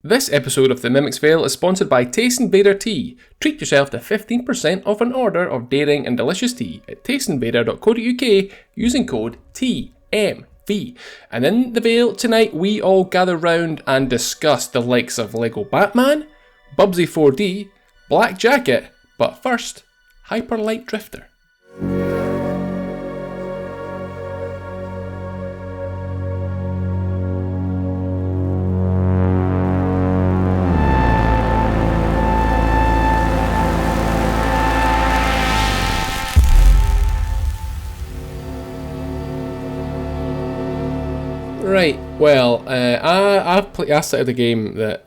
This episode of The Mimic's Veil is sponsored by Taste Invader Tea. Treat yourself to 15% off an order of daring and delicious tea at tasteinvader.co.uk using code TMV. And in the Veil tonight, we all gather round and discuss the likes of Lego Batman, Bubsy 4D, Black Jacket, but first, Hyper Light Drifter. Right, well, I started a game that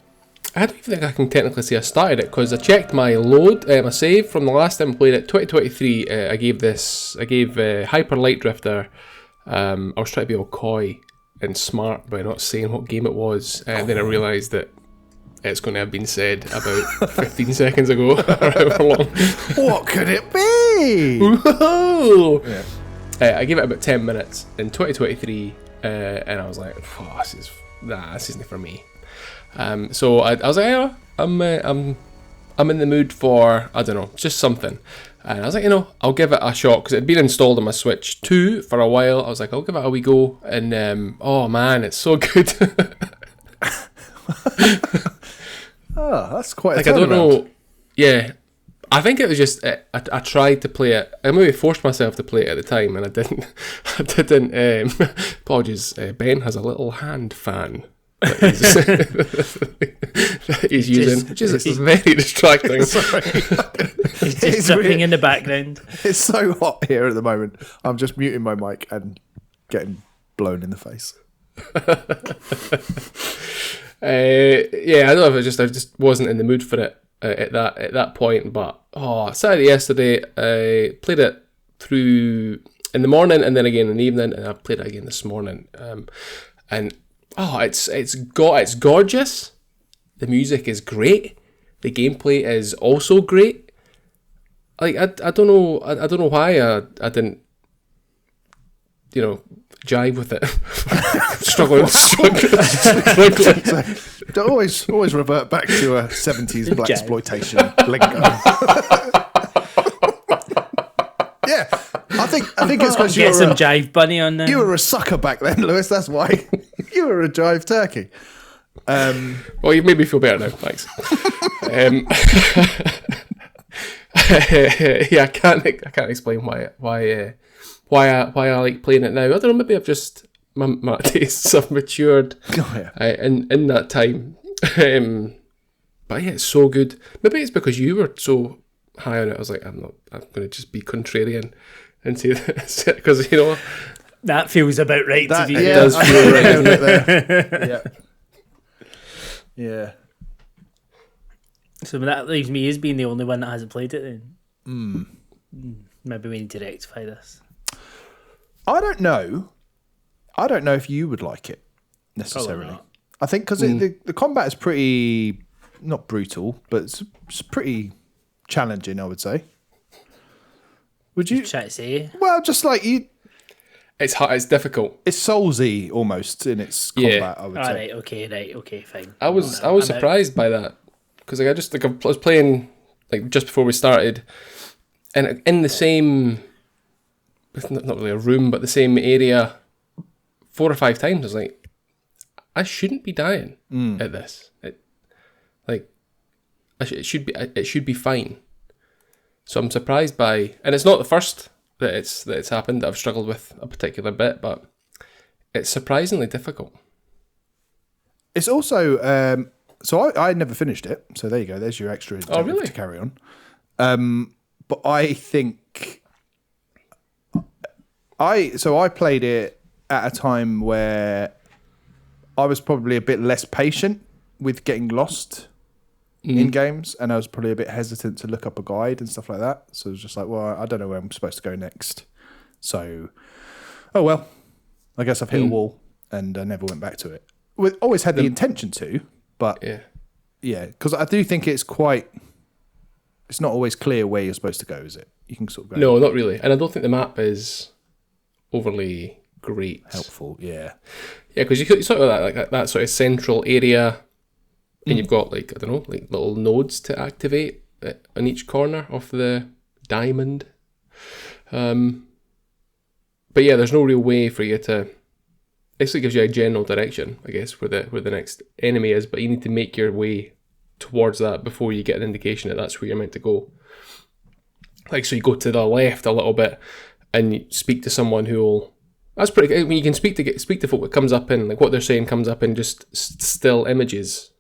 I don't even think I can technically say I started it, because I checked my load, my save from the last time I played it, 2023. I gave Hyper Light Drifter. I was trying to be all coy and smart by not saying what game it was, and then I realised that it's going to have been said about 15 seconds ago, or however long. What could it be? Woohoo! Yeah. I gave it about 10 minutes in 2023. And I was like, oh, this isn't for me. So I was like, yeah, I'm in the mood for, I don't know, just something. And I was like, I'll give it a shot, because it had been installed on my Switch 2 for a while. I was like, I'll give it a wee go, and oh man, it's so good. Oh, that's quite. Like, I don't know. Yeah. I think it was just I tried to play it. I maybe forced myself to play it at the time, and I didn't. Apologies. Ben has a little hand fan that he's using, which is very distracting. He's just dripping in the background. It's so hot here at the moment. I'm just muting my mic and getting blown in the face. Yeah, I don't know if I just wasn't in the mood for it. At that point, but Saturday yesterday I played it through in the morning and then again in the evening, and I played it again this morning. And it's gorgeous. The music is great. The gameplay is also great. Like I don't know why I didn't jive with it. struggling. Always revert back to a 70s blaxploitation lingo. Yeah, I think it's because you were some Jive bunny on there. You were a sucker back then, Lewis. That's why you were a Jive turkey. Well, you've made me feel better now. Thanks. Yeah, I can't explain why I like playing it now. I don't know, maybe I've just my tastes have matured in that time. But yeah, it's so good. Maybe it's because you were so high on it. I was like, I'm going to just be contrarian and say this, because that feels about right to me. It does feel right, doesn't it? Yeah. Yeah. So that leaves me as being the only one that hasn't played it then. Maybe we need to rectify this. I don't know if you would like it necessarily. I think because the combat is pretty, not brutal, but it's pretty challenging, I would say. Would you try to say? Well, just like you. It's hard. It's difficult. It's Soulsy almost in its combat. I would say. Okay, fine. I was surprised by that, because I was playing just before we started, and in the same. Not really a room, but the same area 4 or 5 times. I was like, I shouldn't be dying at this. It should be fine. So I'm surprised by, and it's not the first that it's happened that I've struggled with a particular bit, but it's surprisingly difficult. It's also so I never finished it. So there you go. There's your extra really? To carry on. But I think. I played it at a time where I was probably a bit less patient with getting lost in games, and I was probably a bit hesitant to look up a guide and stuff like that. So it was just like, well, I don't know where I'm supposed to go next. So, oh well, I guess I've hit a wall, and I never went back to it. We always had the intention to, but yeah, because I do think it's not always clear where you're supposed to go, is it? You can sort of go. No, not really, and I don't think the map is overly great. Helpful, yeah. Yeah, because you sort of that sort of central area and you've got like, I don't know, like little nodes to activate on each corner of the diamond. But yeah, there's no real way for you to. It basically gives you a general direction, I guess, where the next enemy is, but you need to make your way towards that before you get an indication that that's where you're meant to go. Like, so you go to the left a little bit, and you speak to someone who'll. That's pretty good. I mean, you can speak to folk. It comes up in like what they're saying comes up in just still images.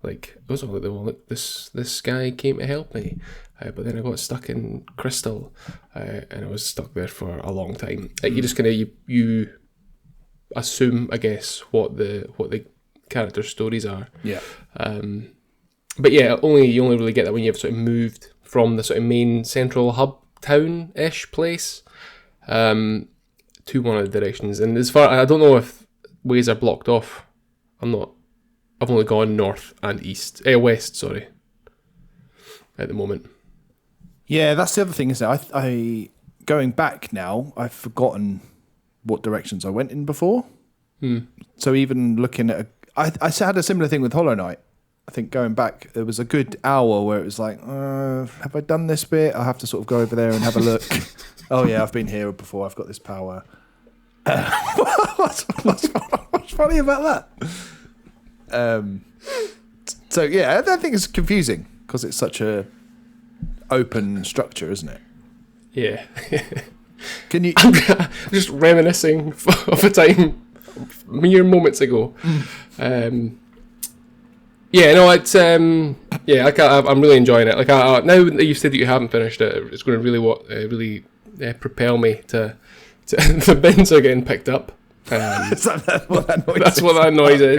Like, look, this guy came to help me, but then I got stuck in crystal, and I was stuck there for a long time. Like, you just kind of you assume, I guess, what the character stories are. Yeah. But yeah, you only really get that when you've sort of moved from the sort of main central hub town-ish place to one of the directions. And as far, I don't know if ways are blocked off. I've only gone north and west, sorry, at the moment. Yeah, that's the other thing, isn't it? I going back now, I've forgotten what directions I went in before. So even looking at, I had a similar thing with Hollow Knight. I think going back, there was a good hour where it was like, have I done this bit? I have to sort of go over there and have a look. Oh yeah, I've been here before. I've got this power. What's funny about that? So yeah, I think it's confusing because it's such a open structure, isn't it? Yeah. Can you? I'm just reminiscing of a time mere moments ago. Yeah, no, it's I'm really enjoying it. Like now that you've said that you haven't finished it, it's going to really propel me to the bins are getting picked up. Is that what that noise That's is? what that noise Okay.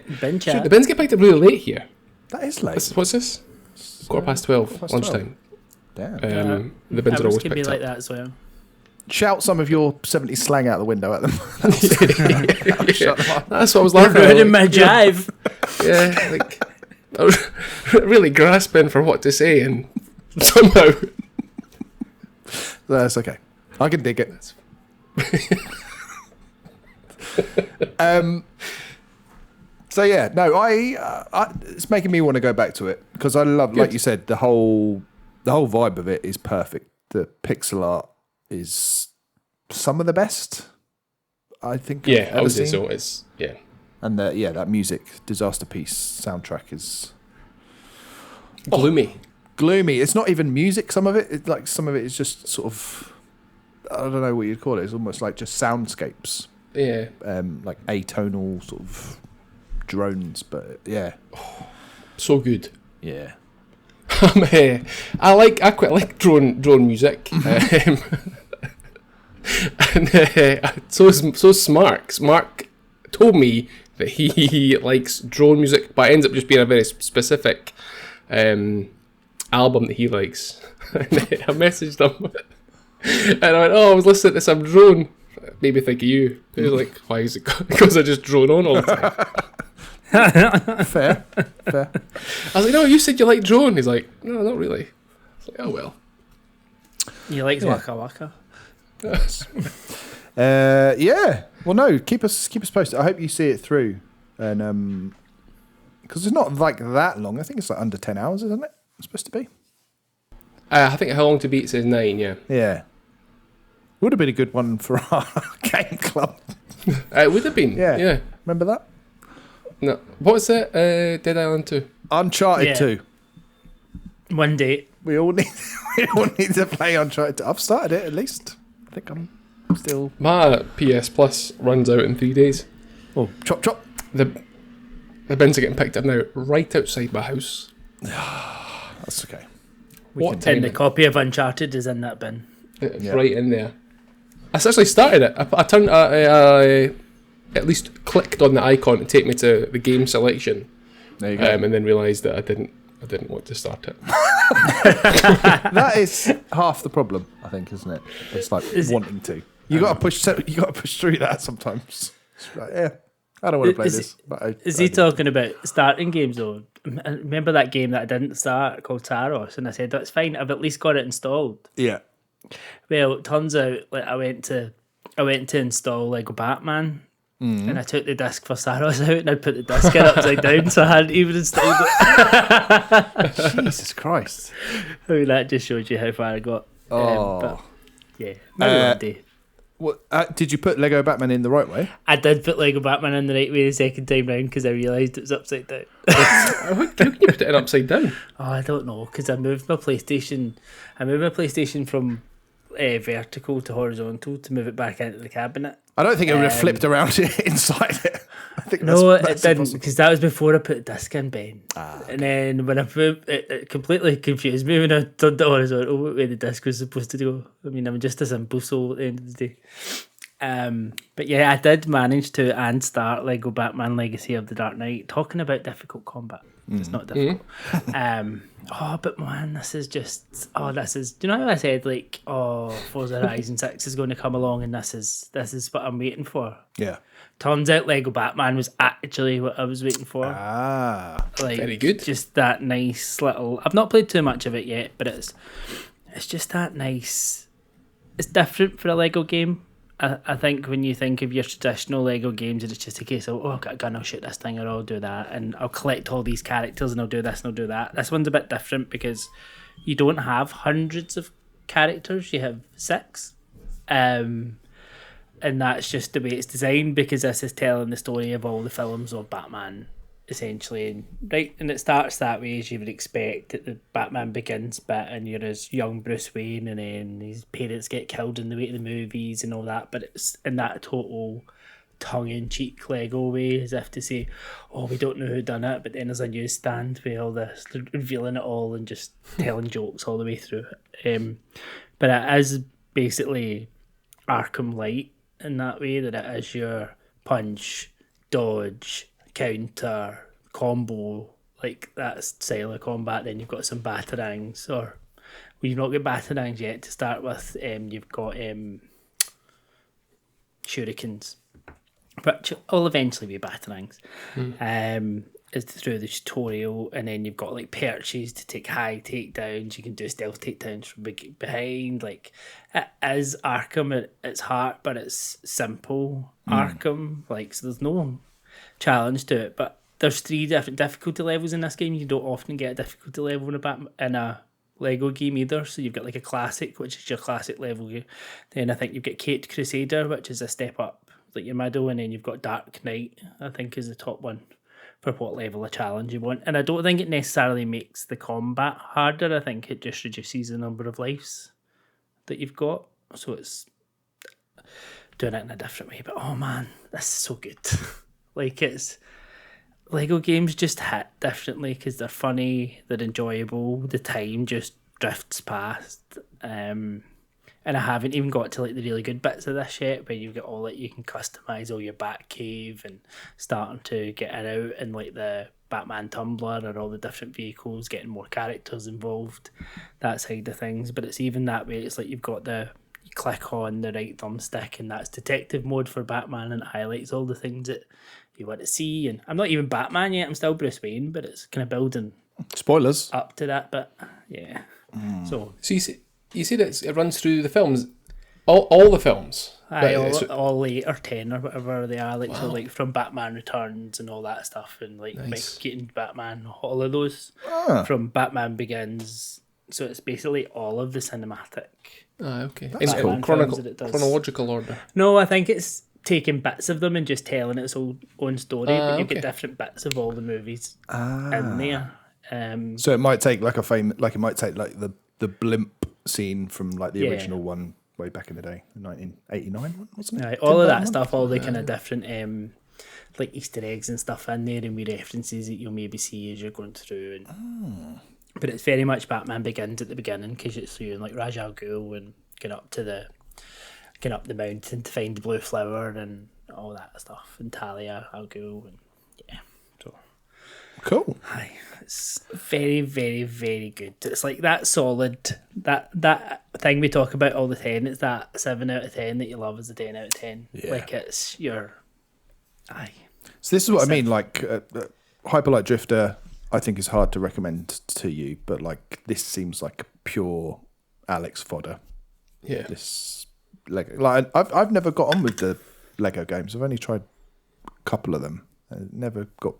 is. Bin chat. The bins get picked up really late here. That is late. What's this? 12:15, past lunchtime. 12. Damn. The bins are Ours always can be picked like up. that as well. Shout some of your 70s slang out the window at them. Shut them up. That's what I was laughing at. Ruining my jive. Yeah, like I was really grasping for what to say, and somehow That's okay. I can dig it. So yeah, no, I it's making me want to go back to it because I love, like you said, the whole vibe of it is perfect. The pixel art is some of the best I think. yeah, I've I ever would say seen. so. It's And that music, Disaster Piece soundtrack is gloomy. gloomy. It's not even music. Some of it is just sort of, I don't know what you'd call it. It's almost like just soundscapes. Yeah, Like atonal sort of drones, but yeah. so good. Yeah. I quite like drone music. And so Mark. Mark told me that he likes drone music, but it ends up just being a very specific album that he likes. And I messaged him, and I went, I was listening to some drone. Made me think of you. He was like, why is it? Because I just drone on all the time. Fair. I was like, no, you said you like drone. He's like, no, not really. I was like, oh well. He likes Waka Waka. Yeah. Well, no. Keep us posted. I hope you see it through, and because it's not like that long. I think it's like under 10 hours, isn't it? It's supposed to be. I think how long to beat says 9. Yeah. Yeah. Would have been a good one for our game club. It would have been. Yeah. Yeah. Remember that? No. What was it? Dead Island 2. Uncharted Yeah. 2. One day. We all need to play Uncharted 2. I've started it at least. I think I'm still. My PS Plus runs out in 3 days. Oh, chop. The bins are getting picked up now, right outside my house. That's okay. What And time? the copy of Uncharted is in that bin. It's Yeah. right in there. I actually started it. I turned. I at least clicked on the icon to take me to the game selection, There you go. and then realised that I didn't want to start it. That is half the problem, I think, isn't it? It's like Is it- wanting to. You got to push through that sometimes. It's like, yeah, I don't want to play Is this. But Is I he do. talking about starting games though? Remember that game that I didn't start called Taros, and I said that's fine. I've at least got it installed. Yeah. Well, it turns out like I went to install Lego Batman, and I took the disc for Saros out, and I'd put the disc in upside down, so I hadn't even installed it. Jesus Christ. I mean, that just shows you how far I got. Oh. But yeah, maybe one day. What, did you put Lego Batman in the right way? I did put Lego Batman in the right way the second time round because I realised it was upside down. How can you put it upside down? Oh, I don't know, because I moved my PlayStation from vertical to horizontal to move it back into the cabinet. I don't think it would have flipped around inside it. I think No, it that's didn't, impossible. because that was before I put the disc in, Ben. Okay. And then when I moved, it completely confused me when I turned it horizontal where the disc was supposed to go. I mean, I'm just a simple soul at the end of the day. But yeah, I did manage to and start Lego Batman Legacy of the Dark Knight, talking about difficult combat. It's not difficult. But man, this is, do you know how I said, like, Forza Horizon 6 is going to come along and this is what I'm waiting for? Yeah. Turns out Lego Batman was actually what I was waiting for. Like, very good. Just that nice little... I've not played too much of it yet, but it's just that nice... It's different for a Lego game. I think when you think of your traditional Lego games, it's just a case of, I've got a gun, I'll shoot this thing, or I'll do that, and I'll collect all these characters, and I'll do this, and I'll do that. This one's a bit different because you don't have hundreds of characters, you have 6. And that's just the way it's designed, because this is telling the story of all the films of Batman, essentially. And it starts that way, as you would expect, at the Batman Begins bit, and you're as young Bruce Wayne, and then his parents get killed in the way of the movies and all that, but it's in that total tongue-in-cheek Lego way, as if to say, we don't know who done it, but then there's a newsstand with all this, revealing it all and just telling jokes all the way through it. But it is basically Arkham Light in that way, that it is your punch, dodge, counter, combo, like that style of combat. Then you've got some batarangs, or you've not got batarangs yet to start with. You've got shurikens, which will eventually be batarangs. Is through the tutorial, and then you've got like perches to take high takedowns. You can do stealth takedowns from behind. Like, it is Arkham at its heart, but it's simple Arkham. Like, so there's no challenge to it. But there's 3 different difficulty levels in this game. You don't often get a difficulty level in a Lego game either. So you've got like a classic, which is your classic level. Then I think you've got Caped Crusader, which is a step up, like your middle, and then you've got Dark Knight, I think, is the top one for what level of challenge you want. And I don't think it necessarily makes the combat harder. I think it just reduces the number of lives that you've got. So it's doing it in a different way. But oh man, this is so good. Like, it's... Lego games just hit differently because they're funny, they're enjoyable, the time just drifts past. And I haven't even got to like the really good bits of this yet, where you've got all like, you can customize all your Batcave and starting to get it out, and like the Batman Tumbler or all the different vehicles, getting more characters involved, that side of things. But it's even that way, it's like you click on the right thumbstick, and that's detective mode for Batman, and it highlights all the things that you want to see. And I'm not even Batman yet, I'm still Bruce Wayne, but it's kind of building spoilers up to that bit. Yeah. So you see that it runs through the films, all the films. All 8 or 10 or whatever they are, like, wow. So like from Batman Returns and all that stuff, and like Michael Keaton Batman, all of those from Batman Begins. So it's basically all of the cinematic. Okay. That's in cool. chronological order. No, I think it's taking bits of them and just telling its own story, but you get different bits of all the movies in there. So it might take like the blimp scene from like the original one way back in the day, the 1989 one, wasn't it? Right, all of that stuff, all the kind of different like Easter eggs and stuff in there, and wee references that you'll maybe see as you're going through. And but it's very much Batman Begins at the beginning, because it's you and like Ra's al Ghul and going up the mountain to find the blue flower and all that stuff, and Talia al Ghul, and so cool. Hi, it's very, very, very good. It's like that solid, that thing we talk about all the time. It's that 7 out of 10 that you love as a 10 out of 10. Yeah. Like, it's your So this is what I mean. Like Hyper Light Drifter, I think is hard to recommend to you, but like this seems like pure Alex fodder. Yeah. This Lego, like I've never got on with the Lego games. I've only tried couple of them. I never got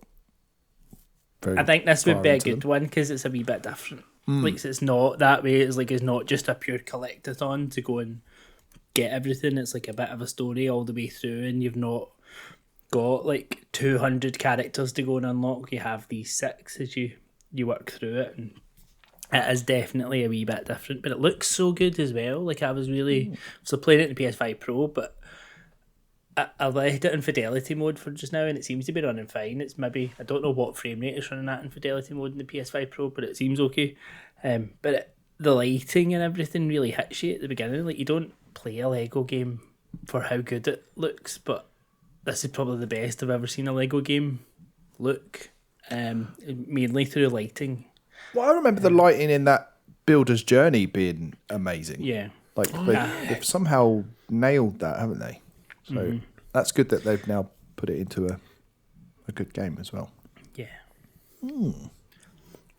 very. I think this would far be a into good them. one because it's a wee bit different. Like, so it's not that way. It's like it's not just a pure collectathon to go and get everything. It's like a bit of a story all the way through, and you've not got like 200 characters to go and unlock. You have these 6 as you work through it, and it is definitely a wee bit different. But it looks so good as well. Like, I was really so playing it in the PS5 Pro, but I left it in fidelity mode for just now, and it seems to be running fine. It's maybe, I don't know what frame rate it's running at in fidelity mode in the PS5 Pro, but it seems okay. But the lighting and everything really hits you at the beginning. Like, you don't play a Lego game for how good it looks, but this is probably the best I've ever seen a Lego game look, mainly through lighting. Well, I remember the lighting in that Builder's Journey being amazing. Yeah. Like, they've somehow nailed that, haven't they? So that's good that they've now put it into a good game as well. Yeah.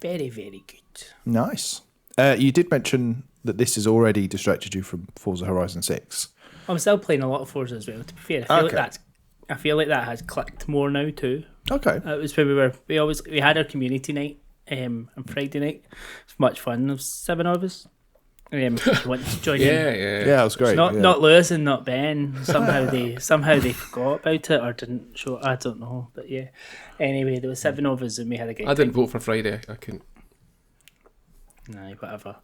Very, very good. Nice. You did mention that this has already distracted you from Forza Horizon 6. I'm still playing a lot of Forza as well, to be fair. I feel like that has clicked more now too. Okay. It was where we had our community night on Friday night. It's much fun. There was 7 of us. If you want to join in. Yeah, it was great. Not Lewis and not Ben. Somehow they forgot about it or didn't show. I don't know, but yeah. Anyway, there were 7 of us and we had a great. I didn't vote for Friday. I couldn't. Nah, whatever.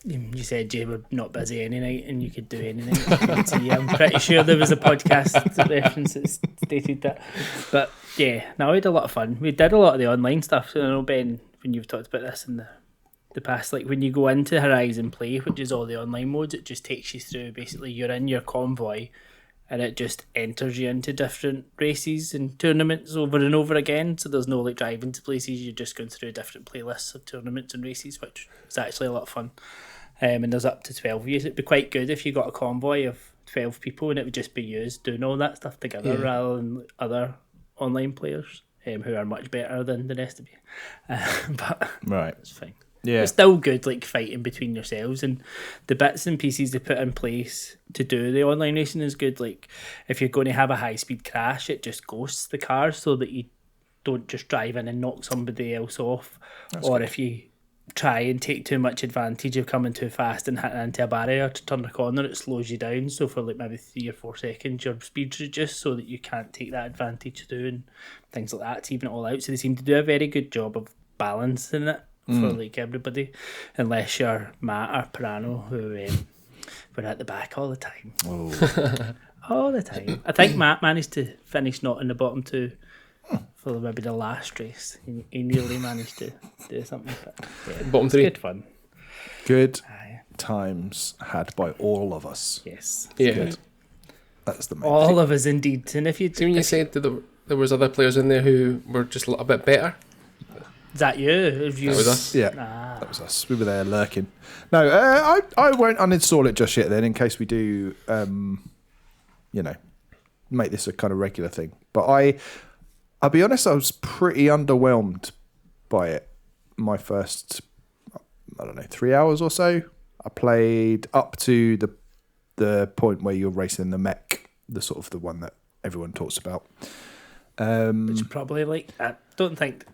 You said you were not busy any night and you could do any night. I'm pretty sure there was a podcast reference that stated that. But yeah, no, we had a lot of fun. We did a lot of the online stuff. So I know, Ben, when you've talked about this in the past, like when you go into Horizon Play, which is all the online modes, it just takes you through, basically you're in your convoy and it just enters you into different races and tournaments over and over again. So there's no like driving to places, you're just going through different playlists of tournaments and races, which is actually a lot of fun. And there's up to 12 of you. It'd be quite good if you got a convoy of 12 people and it would just be you doing all that stuff together rather than other online players who are much better than the rest of you. But Right. it's fine. Yeah. It's still good, like fighting between yourselves, and the bits and pieces they put in place to do the online racing is good. Like if you're going to have a high speed crash, it just ghosts the cars so that you don't just drive in and knock somebody else off. Or if you try and take too much advantage of coming too fast and hitting into a barrier to turn a corner, it slows you down. So for like maybe 3 or 4 seconds, your speed's reduced so that you can't take that advantage through and things like that to even it all out. So they seem to do a very good job of balancing it for like everybody, unless you're Matt or Pirano, who were at the back all the time. All the time. I think Matt managed to finish not in the bottom 2 for maybe the last race. He nearly managed to do something. But yeah, Bottom 3. Good fun. Good times had by all of us. Yes. Yeah. Good. That's the main All thing. of us indeed. And if you See, when you said that there was other players in there who were just a little bit better. is that you? Have you? That was us. Yeah, that was us. We were there lurking. No, I won't uninstall it just yet then, in case we do, make this a kind of regular thing. But I'll be honest, I was pretty underwhelmed by it. My first, 3 hours or so. I played up to the point where you're racing the mech, the sort of the one that everyone talks about. Which probably like, I don't think.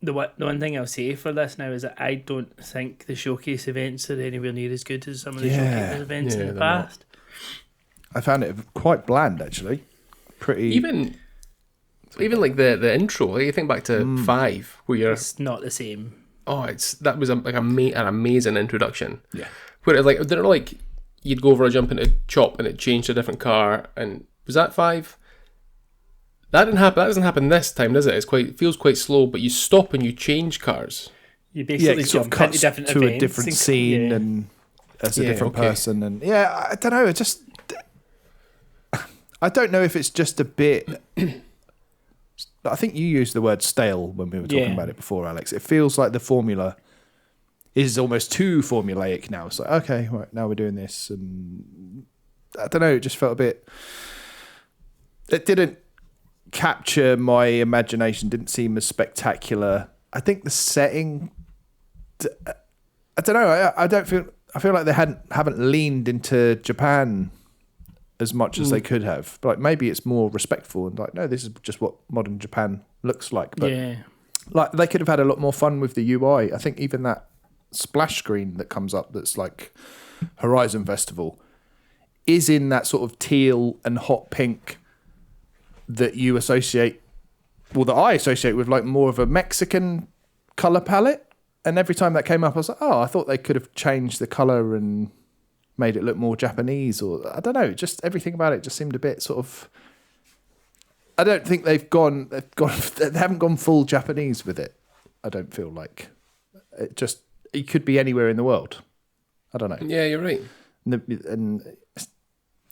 The one thing I'll say for this now is that I don't think the showcase events are anywhere near as good as some of the showcase events in the past. I found it quite bland, actually. Pretty Even like the intro. Like you think back to 5, where you're. It's not the same. Oh, that was an amazing introduction. Yeah. Where it didn't like you'd go over a jump into chop and it changed to a different car, and was that 5? That didn't happen. That doesn't happen this time, does it? It feels quite slow, but you stop and you change cars. You basically sort of jump cuts into different to events a different scene and as a different person, and I don't know. It just I don't know if it's just a bit. I think you used the word stale when we were talking about it before, Alex. It feels like the formula is almost too formulaic now. It's like, okay, right, now we're doing this, and I don't know. It just felt a bit. It didn't capture my imagination. Didn't seem as spectacular. I think the setting. I don't know. I don't feel. I feel like they haven't leaned into Japan as much as they could have. Like maybe it's more respectful and like, no, this is just what modern Japan looks like. But like they could have had a lot more fun with the UI. I think even that splash screen that comes up that's like Horizon Festival is in that sort of teal and hot pink that you associate, well, that I associate with like more of a Mexican color palette. And every time that came up, I was like, oh, I thought they could have changed the color and made it look more Japanese, or I don't know, just everything about it just seemed a bit sort of, I don't think they haven't gone full Japanese with it. I don't feel like it could be anywhere in the world. I don't know. Yeah, you're right. And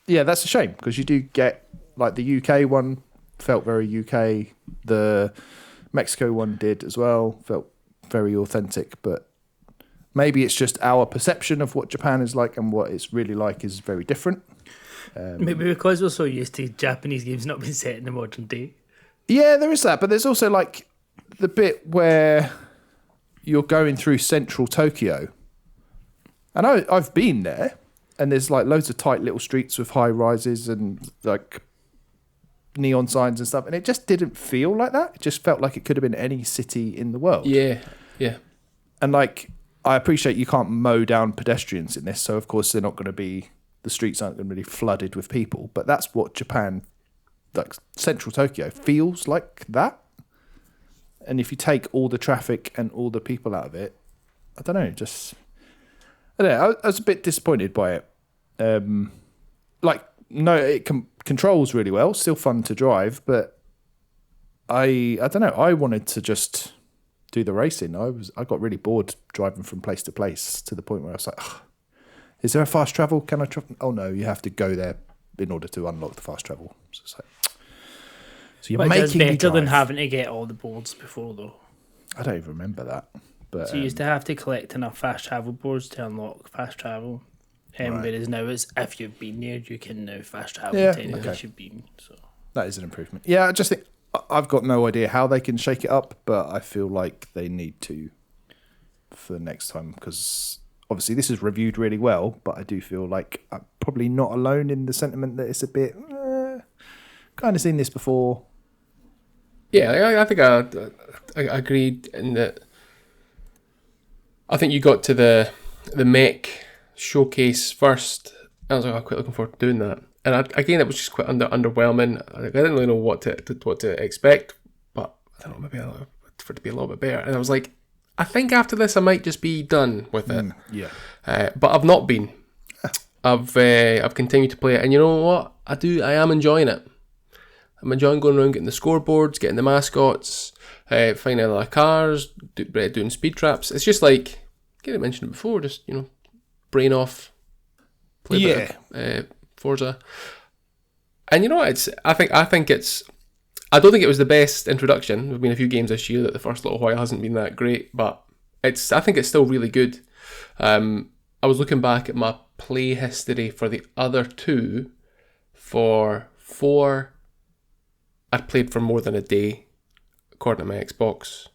yeah, that's a shame because you do get like the UK one felt very UK. The Mexico one did as well, felt very authentic, but maybe it's just our perception of what Japan is like and what it's really like is very different. Maybe because we're so used to Japanese games not being set in the modern day. Yeah, there is that, but there's also like the bit where you're going through central Tokyo. And I've been there, and there's like loads of tight little streets with high rises and like neon signs and stuff, and it just didn't feel like that. It just felt like it could have been any city in the world. Yeah. And like, I appreciate you can't mow down pedestrians in this, so of course the streets aren't going to be flooded with people, but that's what Japan, like central Tokyo, feels like that. And if you take all the traffic and all the people out of it, I don't know, I was a bit disappointed by it. It controls really well, still fun to drive, but I don't know, I wanted to just do the racing. I got really bored driving from place to place to the point where I was like, is there a fast travel? Can I travel? Oh no, you have to go there in order to unlock the fast travel. So it's like, so you're making me better drive. than having to get all the boards before though. I don't even remember that. But so you used to have to collect enough fast travel boards to unlock fast travel. Right. Whereas now it's if you've been there, you can now fast travel Yeah, to any okay. place you've been. So that is an improvement. Yeah, I just think I've got no idea how they can shake it up, but I feel like they need to for next time because obviously this is reviewed really well, but I do feel like I'm probably not alone in the sentiment that it's a bit kind of seen this before. Yeah, I think I agreed in that. I think you got to the mech showcase first. I was like, I'm quite looking forward to doing that. And again, it was just quite underwhelming. I didn't really know what to expect, but I don't know, maybe for it to be a little bit better. And I was like, I think after this I might just be done with it. Yeah. But I've not been. I've continued to play it, and you know what? I am enjoying it. I'm enjoying going around getting the scoreboards, getting the mascots, finding other cars, doing speed traps. It's just like, I mentioned it before, just, brain off, play a bit of Forza. And you know what? I don't think it was the best introduction. There've been a few games this year that the first little while hasn't been that great, but I think it's still really good. I was looking back at my play history for the other two. For 4, I'd played for more than a day, according to my Xbox.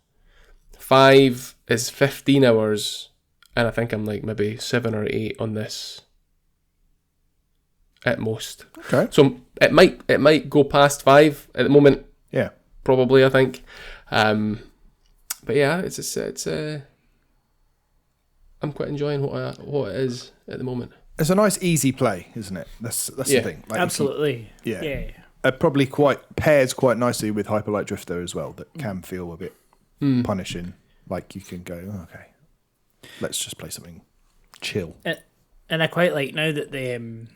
5 is 15 hours, and I think I'm like maybe 7 or 8 on this at most. Okay. So it might go past 5 at the moment. Yeah. Probably, I think. But yeah, it's I'm quite enjoying what it is at the moment. It's a nice easy play, isn't it? That's the thing. Like absolutely. Yeah. Probably pairs quite nicely with Hyper Light Drifter as well. That can feel a bit punishing. Like you can go, okay, let's just play something chill. And I quite like now that the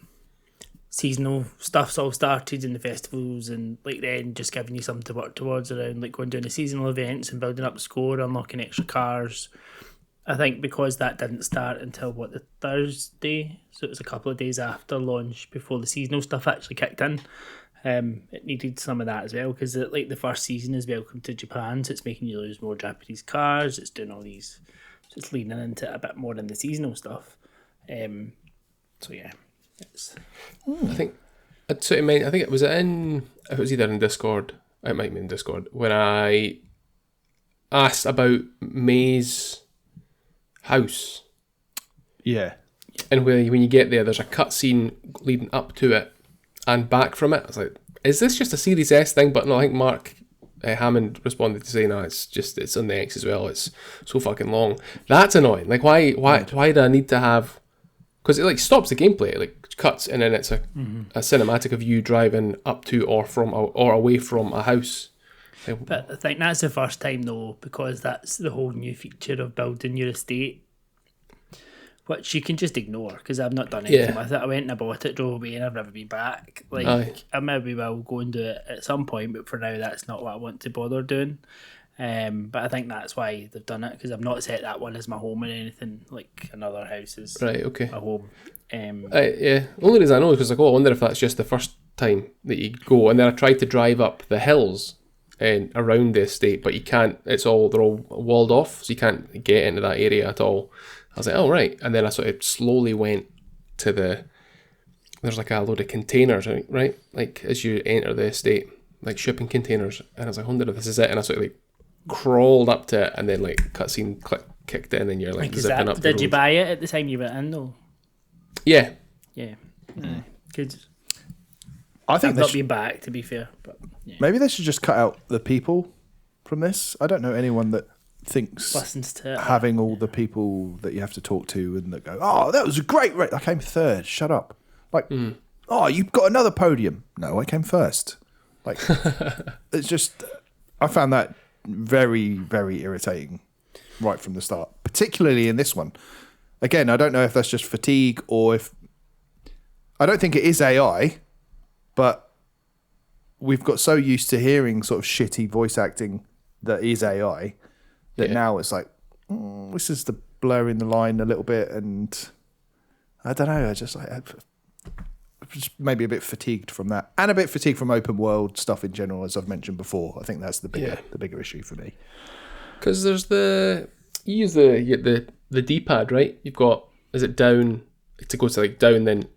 seasonal stuff's all started in the festivals, and like then just giving you something to work towards around like going doing the seasonal events and building up the score, unlocking extra cars. I think because that didn't start until the Thursday, so it was a couple of days after launch before the seasonal stuff actually kicked in. It needed some of that as well because like the first season is Welcome to Japan, so it's making you lose more Japanese cars. It's doing all these, so it's leaning into it a bit more in the seasonal stuff. So yeah, I think it was it was either in Discord. It might be in Discord when I asked about May's house. Yeah. And when you get there, there's a cutscene leading up to it and back from it. I was like, is this just a Series S thing? But no, I think Mark Hammond responded to say, no, it's on the X as well. It's so fucking long. That's annoying. Like, why do I need to have? Because it like stops the gameplay. It like cuts, and then it's a cinematic of you driving up to or away from a house. But I think that's the first time though, because that's the whole new feature of building your estate, which you can just ignore because I've not done anything with it. I went and I bought it, drove away, and I've never been back. Like, I maybe will go and do it at some point, but for now that's not what I want to bother doing. But I think that's why they've done it, because I've not set that one as my home or anything like another house is right. Okay. a home. Yeah. Only reason I know is because I wonder if that's just the first time that you go, and then I tried to drive up the hills and around the estate, but you can't. They're all walled off, so you can't get into that area at all. I was like, oh right, and then I sort of slowly went to there's like a load of containers, right? Like as you enter the estate, like shipping containers, and I was like, I wonder if this is it, and I sort of like crawled up to it, and then like cutscene kicked in, and you're like zipping up. Did you buy it at the time you went in though? Yeah. Good. I think I've not been back, to be fair, but maybe they should just cut out the people from this. I don't know anyone that thinks listens to it. Having all the people that you have to talk to and that go, oh, that was a great race. I came third. Shut up. Like, oh, you've got another podium. No, I came first. Like, it's just, I found that very, very irritating right from the start, particularly in this one. Again, I don't know if that's just fatigue or if, I don't think it is AI, but we've got so used to hearing sort of shitty voice acting that is AI that now it's like, this is the blurring the line a little bit, and I don't know, I just maybe a bit fatigued from that, and a bit fatigued from open world stuff in general, as I've mentioned before. I think that's the bigger issue for me. Because there's you use the D-pad, right? You've got, is it down to go to like down, then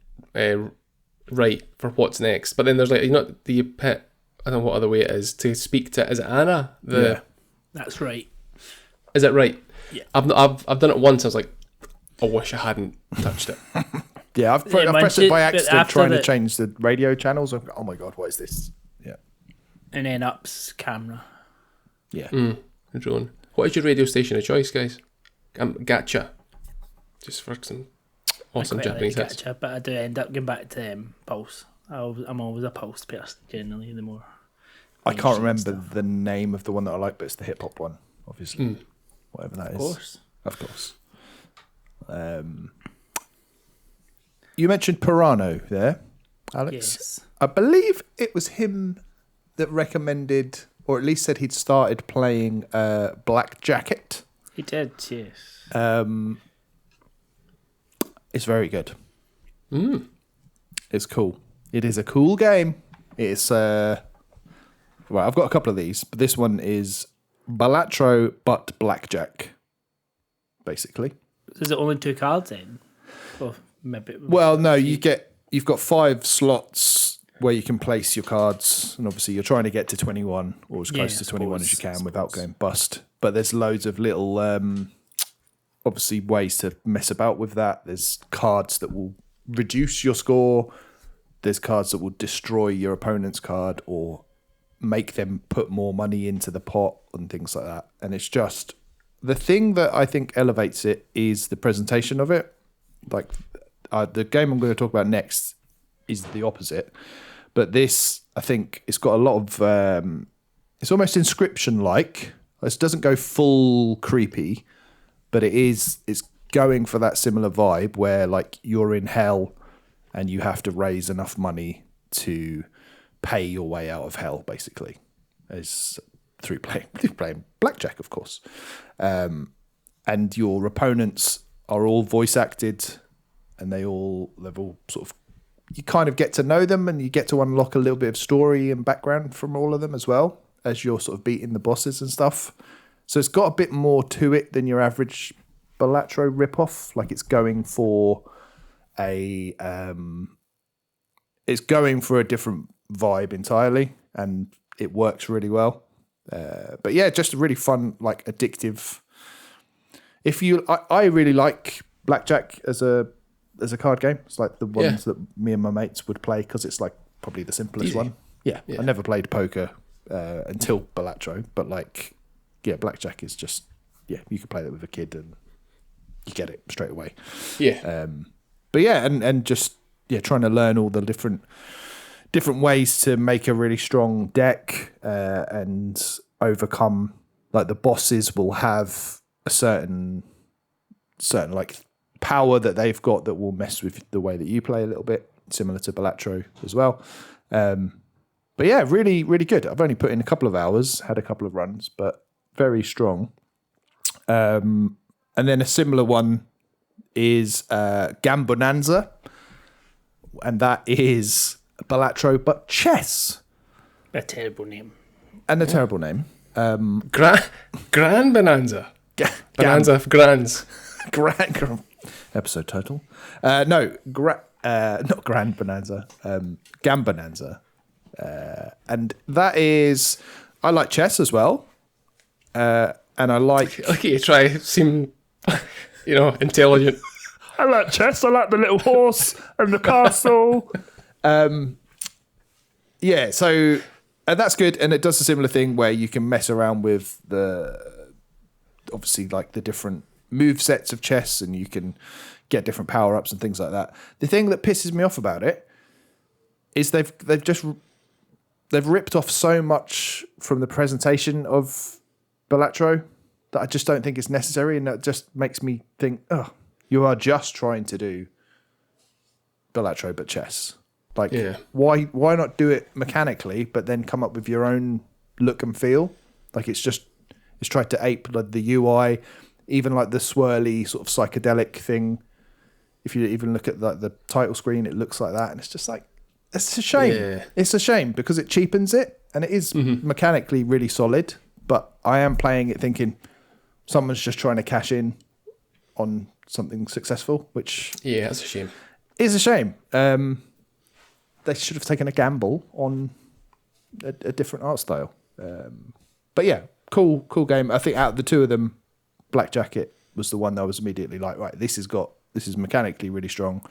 right for what's next, but then there's like, do you pit, I don't know what other way it is to speak to, is it Anna? That's right. Is it right? Yeah. I've done it once. I was like, I wish I hadn't touched it. Yeah, I've pressed it by accident trying to change the radio channels. Oh my god, what is this? Yeah. And then up's camera. Yeah. Controlling. What is your radio station of choice, guys? Gacha. Just for some awesome Japanese hits. Gacha, but I do end up going back to Pulse. I'm always a Pulse person, generally, the more. I can't remember the name of the one that I like, but it's the hip hop one, obviously. Whatever that is. Of course. You mentioned Pirano there, Alex. Yes. I believe it was him that recommended, or at least said he'd started playing Black Jacket. He did, yes. It's very good. It's cool. It is a cool game. It's right, I've got a couple of these, but this one is Balatro but Blackjack, basically. Is it only 2 cards then? Or maybe. Well, no, you've got 5 slots where you can place your cards, and obviously you're trying to get to 21 or as close to 21 as you can without going bust. But there's loads of little, obviously, ways to mess about with that. There's cards that will reduce your score. There's cards that will destroy your opponent's card or make them put more money into the pot and things like that. And it's just, the thing that I think elevates it is the presentation of it. Like the game I'm going to talk about next is the opposite. But this, I think, it's got a lot of, it's almost Inscription-like. It doesn't go full creepy, but it's going for that similar vibe where like you're in hell and you have to raise enough money to pay your way out of hell, basically, as through playing blackjack, of course. And your opponents are all voice acted, and they've all sort of, you kind of get to know them, and you get to unlock a little bit of story and background from all of them as well as you're sort of beating the bosses and stuff. So it's got a bit more to it than your average Balatro ripoff. Like it's going for a different vibe entirely, and it works really well. But yeah, just a really fun, like addictive. I really like blackjack as a card game. It's like the ones that me and my mates would play because it's like probably the simplest Easy. one. Yeah, I never played poker until Balatro, but like, yeah, blackjack is just, yeah, you can play that with a kid and you get it straight away. Yeah. But yeah, and just trying to learn all the different ways to make a really strong deck and overcome, like, the bosses will have a certain like power that they've got that will mess with the way that you play a little bit, similar to Balatro as well. But yeah, really, really good. I've only put in a couple of hours, had a couple of runs, but very strong. And then a similar one is Gambonanza, and that is Balatro but chess. A terrible name. And a terrible name. Grand Bonanza. Bonanza of Grands. Grand episode title. Not Grand Bonanza. Gambonanza. And that is, I like chess as well. And I like... Look at you try, seem, intelligent. I like chess. I like the little horse and the castle. Yeah, so... And that's good. And it does a similar thing where you can mess around with obviously, like, the different move sets of chess, and you can get different power-ups and things like that. The thing that pisses me off about it is they've ripped off so much from the presentation of Balatro that I just don't think it's necessary, and that just makes me think, oh, you are just trying to do Balatro but chess. Like, why not do it mechanically, but then come up with your own look and feel? Like, it's tried to ape, like, the UI, even like the swirly sort of psychedelic thing. If you even look at the title screen, it looks like that, and it's just like, it's a shame. Yeah. It's a shame because it cheapens it, and it is mechanically really solid. But I am playing it thinking someone's just trying to cash in on something successful, which that's a shame. Is a shame. They should have taken a gamble on a different art style. But yeah, cool game. I think out of the two of them, Black Jacket was the one that I was immediately like, right, this is mechanically really strong,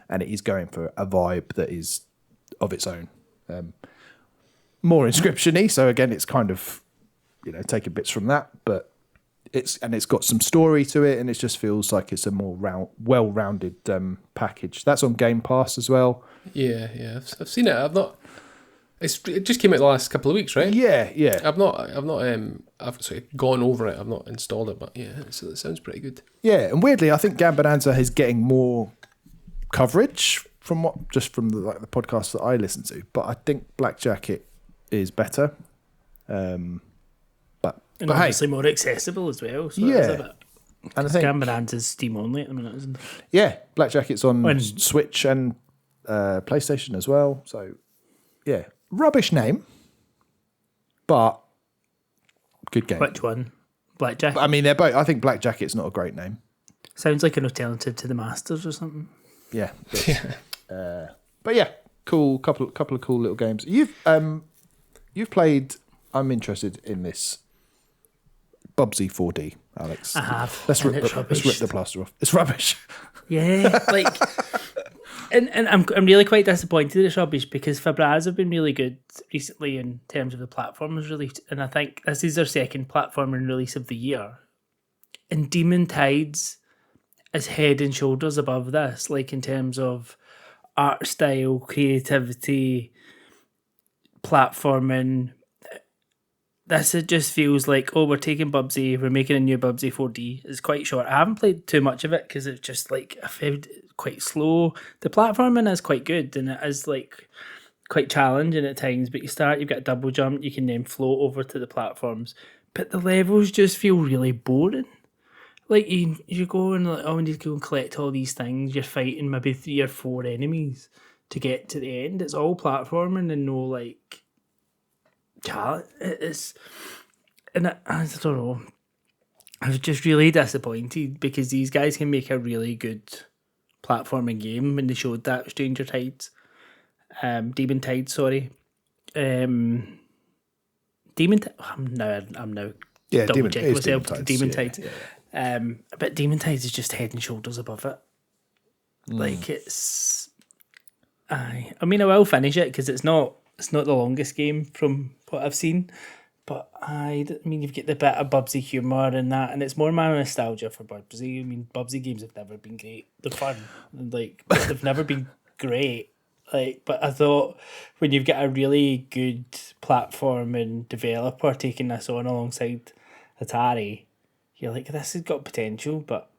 and it is going for a vibe that is of its own. More Inscription-y, so again, it's kind of, taking bits from that, but it's got some story to it, and it just feels like it's a more well-rounded package. That's on Game Pass as well. Yeah, I've seen it. I've not. It just came out the last couple of weeks, right? Yeah. I've gone over it. I've not installed it, but yeah, it sounds pretty good. Yeah, and weirdly, I think Gambonanza is getting more coverage from the podcast that I listen to, but I think Black Jacket is better. And obviously more accessible as well. So yeah. And I think Gambonanza's Steam only at the minute, isn't it? Yeah, Black Jacket's on Switch and PlayStation as well. So yeah, rubbish name, but good game. Which one? Black Jacket? I mean, they're both. I think Black Jacket's not a great name. Sounds like an alternative to the Masters or something. Yeah. But yeah, cool. Couple of cool little games. You've played. I'm interested in this Bubsy 4D, Alex. I have. Let's rip the plaster off. It's rubbish. Yeah, like, and I'm really quite disappointed it's rubbish because Fabraz have been really good recently in terms of the platforms released, and I think this is their second platforming release of the year. And Demon Tides is head and shoulders above this, like in terms of art style, creativity, platforming. This, it just feels like, we're taking Bubsy, we're making a new Bubsy 4D. It's quite short. I haven't played too much of it because it's just like, I found it quite slow. The platforming is quite good and it is like quite challenging at times, but you've got a double jump, you can then float over to the platforms. But the levels just feel really boring. Like you go and like, I need to go and collect all these things. You're fighting maybe 3 or 4 enemies to get to the end. It's all platforming and no like challenge. I don't know. I was just really disappointed because these guys can make a really good platforming game when they showed that Stranger Tides, Demon Tides. Sorry, Demon. I'm now double checking myself. Demon Tides. Yeah. But Demon Tides is just head and shoulders above it. Like it's I mean, I will finish it because it's not the longest game from what I've seen. But I mean, you've got the bit of Bubsy humour and that, and it's more my nostalgia for Bubsy. I mean, Bubsy games have never been great. They're fun, and but they've never been great. But I thought when you've got a really good platform and developer taking this on alongside Atari, you're like, this has got potential, but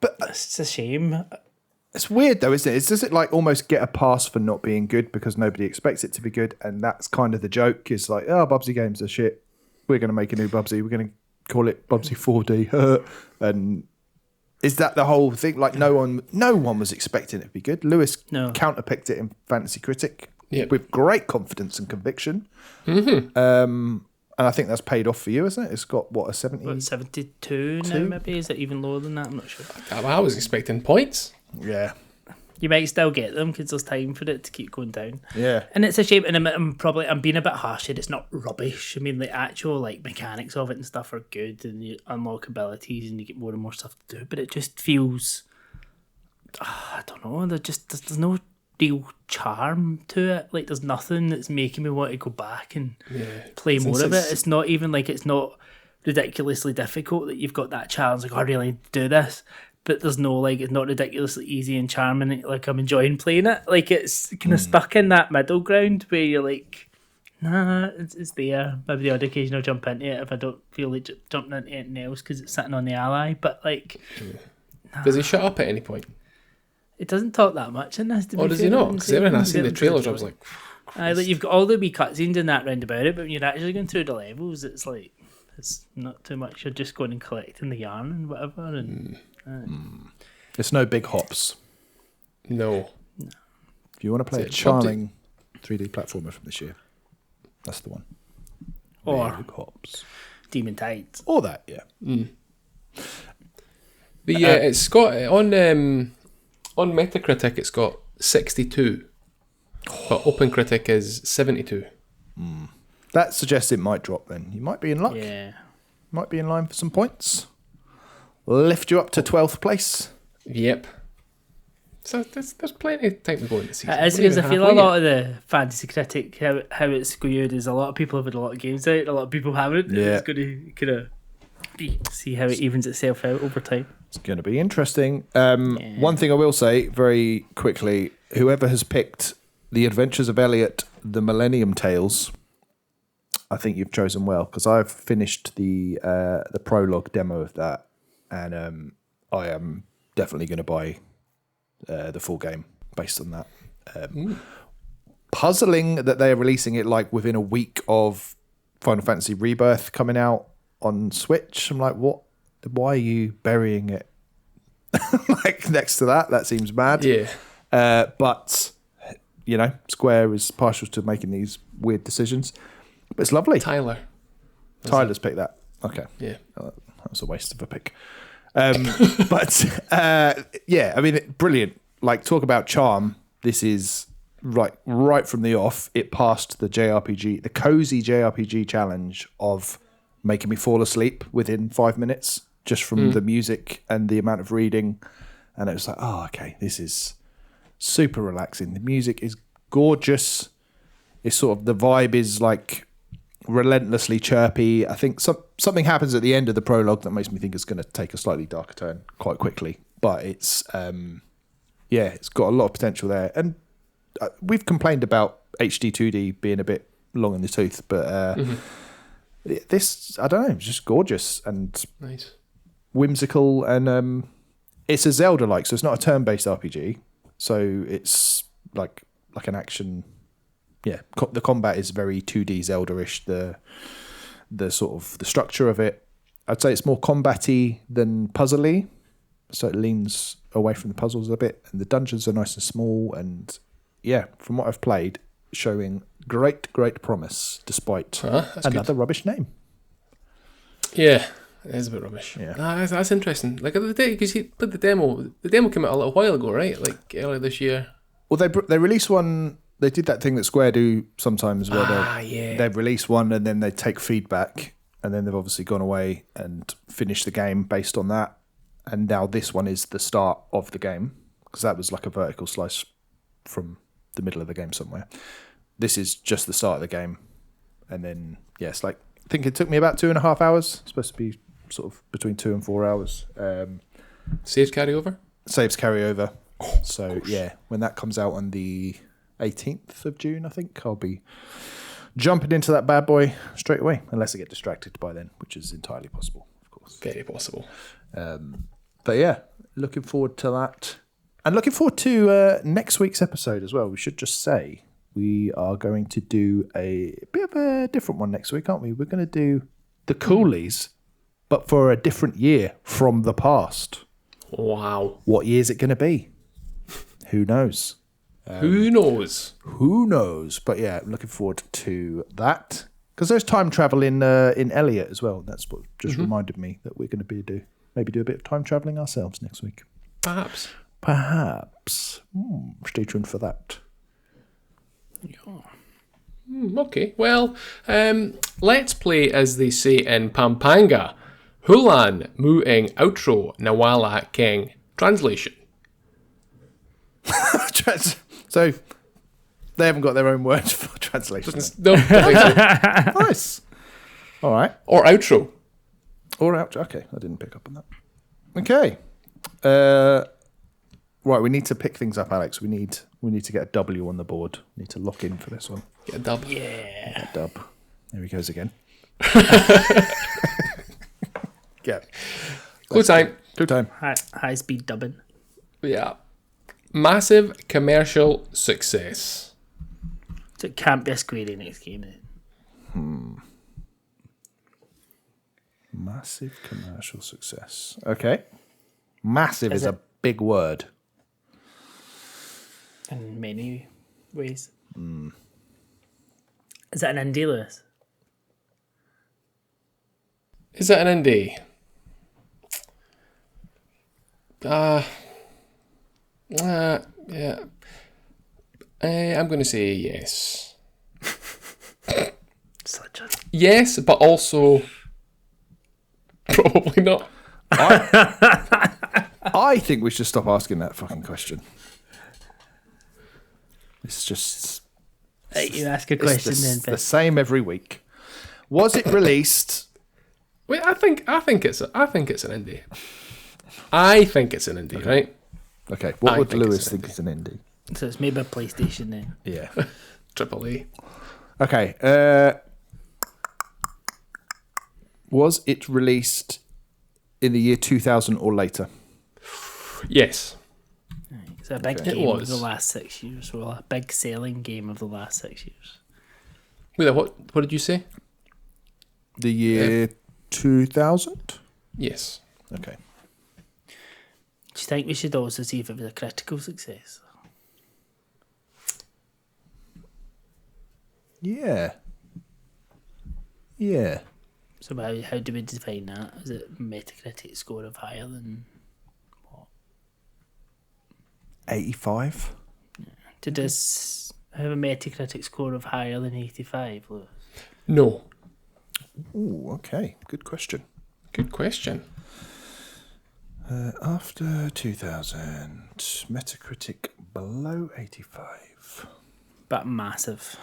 it's a shame. It's weird though, isn't it? Does it like almost get a pass for not being good because nobody expects it to be good, and that's kind of the joke? Is like, oh, Bubsy games are shit. We're going to make a new Bubsy. We're going to call it Bubsy 4D. And is that the whole thing? Like, no one was expecting it to be good. Lewis counterpicked it in Fantasy Critic with great confidence and conviction. Mm-hmm. And I think that's paid off for you, isn't it? It's got what, a 72 now? Maybe is it even lower than that? I'm not sure. I was expecting points. Yeah. You might still get them because there's time for it to keep going down. Yeah. And it's a shame, and I'm being a bit harsh here. It's not rubbish. I mean, the actual mechanics of it and stuff are good, and you unlock abilities and you get more and more stuff to do. But it just feels, I don't know. There's no real charm to it. Like, there's nothing that's making me want to go back and play more of it. It's not even like it's not ridiculously difficult that you've got that challenge. Like, I really need to do this. But there's no, it's not ridiculously easy and charming. Like, I'm enjoying playing it. Like, it's kind of stuck in that middle ground where you're like, nah, it's there. Maybe the odd occasion I'll jump into it if I don't feel like jumping into anything else because it's sitting on the ally. But, nah. Does he shut up at any point? It doesn't talk that much in this, to be fair. Does he not? Because everyone I see the trailers, I was like... you've got all the wee cutscenes in that round about it, but when you're actually going through the levels, it's like, it's not too much. You're just going and collecting the yarn and whatever, and... It's no big hops. No. If you want to play a charming 3D platformer from this year, that's the one. Or big hops. Demon Tides. Or that, yeah. But yeah, it's got on Metacritic it's got 62, but OpenCritic is 72. That suggests it might drop. Then you might be in luck. Yeah, might be in line for some points. Lift you up to 12th place. Yep. So there's plenty of time to go in the season. It is, because I feel a lot of the Fantasy Critic, how it's skewed is a lot of people have had a lot of games out, a lot of people haven't. Yeah. It's going to kind of see how it evens itself out over time. It's going to be interesting. One thing I will say very quickly, whoever has picked The Adventures of Elliot, the Millennium Tales, I think you've chosen well, because I've finished the prologue demo of that. And I am definitely going to buy the full game based on that. Puzzling that they're releasing it within a week of Final Fantasy Rebirth coming out on Switch. I'm like, what? Why are you burying it next to that? That seems mad. Yeah. But Square is partial to making these weird decisions. But it's lovely. Tyler's picked that. Okay. Yeah. That was a waste of a pick. But I mean, brilliant. Talk about charm. This is right from the off. It passed the cozy JRPG challenge of making me fall asleep within 5 minutes just from the music and the amount of reading. And it was like, oh, okay, this is super relaxing. The music is gorgeous. It's sort of, the vibe is relentlessly chirpy. I think something happens at the end of the prologue that makes me think it's going to take a slightly darker turn quite quickly. But it's it's got a lot of potential there. And we've complained about HD 2D being a bit long in the tooth, but this, I don't know, it's just gorgeous and nice, whimsical, and it's a Zelda-like, so it's not a turn-based RPG. So it's like an action. Yeah, the combat is very 2D Zelda-ish. The sort of the structure of it, I'd say it's more combat-y than puzzly, so it leans away from the puzzles a bit. And the dungeons are nice and small, and yeah, from what I've played, showing great promise despite another rubbish name. Yeah, it is a bit rubbish. Yeah, that's interesting. Because you put the demo came out a little while ago, right? Earlier this year. Well, they released one. They did that thing that Square do sometimes where they release one and then they take feedback, and then they've obviously gone away and finished the game based on that. And now this one is the start of the game, because that was like a vertical slice from the middle of the game somewhere. This is just the start of the game. And then, it's like, I think it took me about 2.5 hours. It's supposed to be sort of between 2 and 4 hours. Saves carry over? Saves carry over. So, when that comes out on the 18th of June, I think, I'll be jumping into that bad boy straight away, unless I get distracted by then, which is entirely possible, of course. Very possible. But yeah, looking forward to that. And looking forward to next week's episode as well. We should just say we are going to do a bit of a different one next week, aren't we? We're going to do the Coolies, but for a different year from the past. Wow. What year is it going to be? Who knows? Who knows? Who knows? But yeah, I'm looking forward to that. Because there's time travel in Elliot as well. That's what just reminded me that we're going to maybe do a bit of time traveling ourselves next week. Perhaps. Stay tuned for that. Yeah. Okay. Well, let's play as they say in Pampanga. Hulan Mueng Outro Nawala King. Translation. So they haven't got their own words for translation. No, don't think so. Nice. All right. Or outro. Or out. Okay, I didn't pick up on that. Okay. Right, we need to pick things up, Alex. We need to get a W on the board. We need to lock in for this one. Get a dub. Yeah. Get a dub. There he goes again. Yeah. Clue time. Clue time. High speed dubbing. Yeah. Massive commercial success. So it can't be a Square Enix game then. Massive commercial success. Okay. Massive is a big word. In many ways. Is that an indie, Lewis? Is that an indie? Yeah. I'm going to say yes. Such a... Yes, but also probably not. I think we should stop asking that fucking question. It's just... You ask a question then. The same every week. Was it released... Wait, I think it's an indie. I think it's an indie, right? Okay, what I would think Lewis it's an think is an indie? So it's maybe a PlayStation then. Yeah. Triple A. Okay. Was it released in the year 2000 or later? Yes. It's a big Okay. game It of was. the last 6 years. Well, a big selling game of the last 6 years. Wait, what did you say? The year 2000? Yes. Okay. Do you think we should also see if it was a critical success? Yeah. Yeah. So how do we define that? Is it Metacritic score of higher than what? 85? Did this have a Metacritic score of higher than 85, Lewis? No. Ooh, okay. Good question. Good question. After 2000, Metacritic below 85. But massive.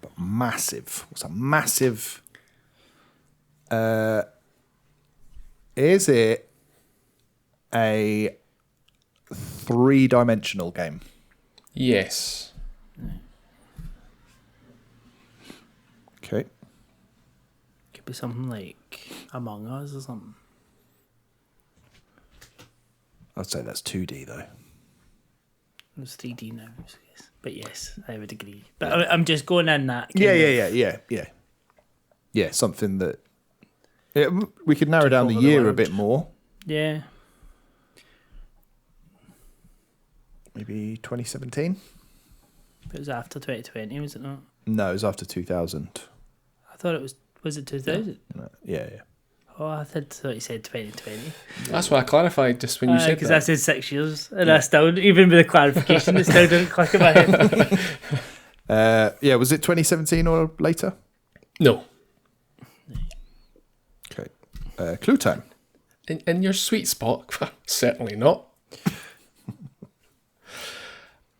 But massive. What's a massive? Is it a 3-dimensional game? Yes. Okay. Could be something like Among Us or something. I'd say that's 2D though. It's 3D now, I guess. But yes, I would agree. But I'm just going in that. Yeah, something that... Yeah, we could narrow down the over the year a world. bit more. Yeah. Maybe 2017? It was after 2020, was it not? No, it was after 2000. I thought it was. Was it 2000? No, yeah. Oh, I thought you said 2020. That's why I clarified just when you said Because that. I said 6 years, and I still, even with the clarification, it still didn't click in my head. Yeah, was it 2017 or later? No. Okay. Clue time. In your sweet spot? Certainly not.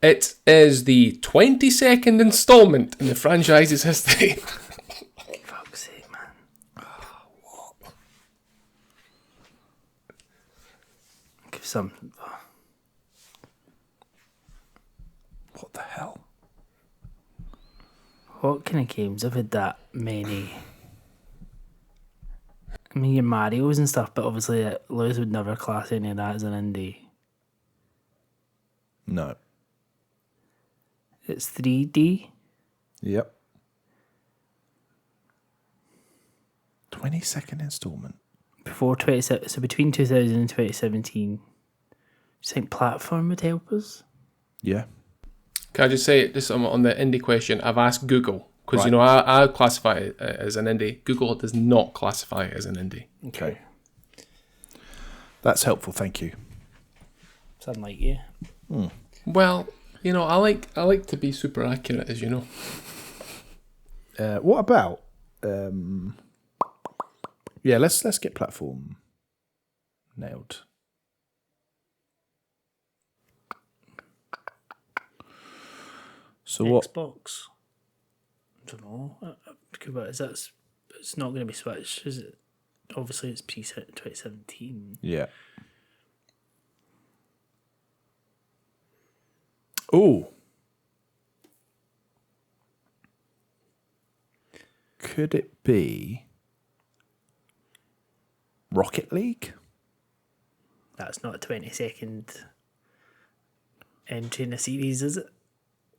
It is the 22nd installment in the franchise's history. Fuck's sake, man. Give some. What the hell? What kind of games have had that many? I mean, your Marios and stuff, but obviously Lewis would never class any of that as an indie. No. It's 3D. Yep. 22nd installment. Before 27, so between 2000 and 2017. Do you think platform would help us? Yeah. Can I just say, just on the indie question, I've asked Google, because, Right. you know, I classify it as an indie. Google does not classify it as an indie. Okay. That's helpful, thank you. It's unlike you. Well, you know, I like to be super accurate, as you know. What about... yeah, let's get platform nailed. So what? Xbox. I don't know. It's not going to be Switch, is it? Obviously, it's preset 2017. Yeah. Ooh. Could it be Rocket League? That's not a 22nd entry in a series, is it?